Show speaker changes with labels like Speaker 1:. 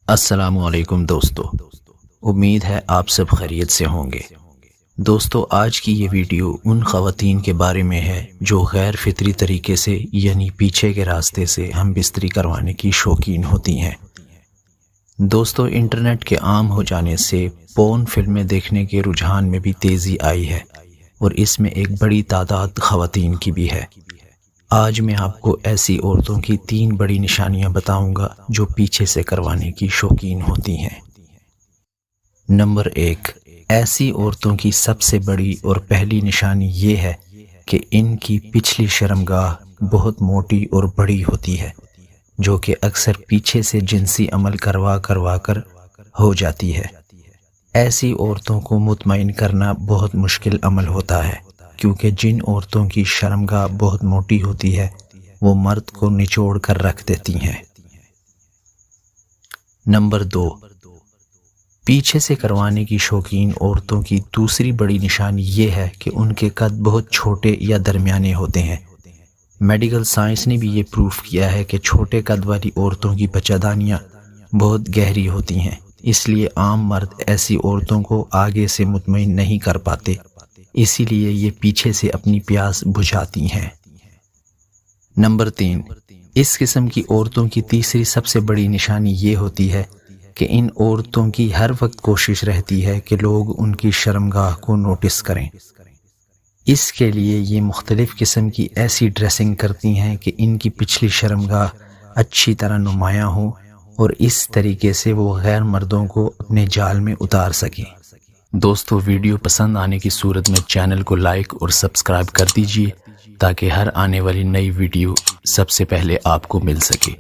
Speaker 1: السلام علیکم دوستو، امید ہے آپ سب خیریت سے ہوں گے۔ دوستو، آج کی یہ ویڈیو ان خواتین کے بارے میں ہے جو غیر فطری طریقے سے یعنی پیچھے کے راستے سے ہم بستری کروانے کی شوقین ہوتی ہیں۔ دوستو، انٹرنیٹ کے عام ہو جانے سے پورن فلمیں دیکھنے کے رجحان میں بھی تیزی آئی ہے اور اس میں ایک بڑی تعداد خواتین کی بھی ہے۔ آج میں آپ کو ایسی عورتوں کی 3 بڑی نشانیاں بتاؤں گا جو پیچھے سے کروانے کی شوقین ہوتی ہیں۔ نمبر 1، ایسی عورتوں کی سب سے بڑی اور پہلی نشانی یہ ہے کہ ان کی پچھلی شرمگاہ بہت موٹی اور بڑی ہوتی ہے، جو کہ اکثر پیچھے سے جنسی عمل کروا کر ہو جاتی ہے۔ ایسی عورتوں کو مطمئن کرنا بہت مشکل عمل ہوتا ہے، کیونکہ جن عورتوں کی شرمگاہ بہت موٹی ہوتی ہے وہ مرد کو نچوڑ کر رکھ دیتی ہیں۔ نمبر 2، پیچھے سے کروانے کی شوقین عورتوں کی دوسری بڑی نشانی یہ ہے کہ ان کے قد بہت چھوٹے یا درمیانے ہوتے ہیں۔ میڈیکل سائنس نے بھی یہ پروف کیا ہے کہ چھوٹے قد والی عورتوں کی بچہ‌دانیاں بہت گہری ہوتی ہیں، اس لیے عام مرد ایسی عورتوں کو آگے سے مطمئن نہیں کر پاتے، اسی لیے یہ پیچھے سے اپنی پیاس بجھاتی ہیں۔ نمبر 3، اس قسم کی عورتوں کی تیسری سب سے بڑی نشانی یہ ہوتی ہے کہ ان عورتوں کی ہر وقت کوشش رہتی ہے کہ لوگ ان کی شرمگاہ کو نوٹس کریں۔ اس کے لیے یہ مختلف قسم کی ایسی ڈریسنگ کرتی ہیں کہ ان کی پچھلی شرمگاہ اچھی طرح نمایاں ہو اور اس طریقے سے وہ غیر مردوں کو اپنے جال میں اتار سکیں۔ دوستو، ویڈیو پسند آنے کی صورت میں چینل کو لائک اور سبسکرائب کر دیجیے تاکہ ہر آنے والی نئی ویڈیو سب سے پہلے آپ کو مل سکے۔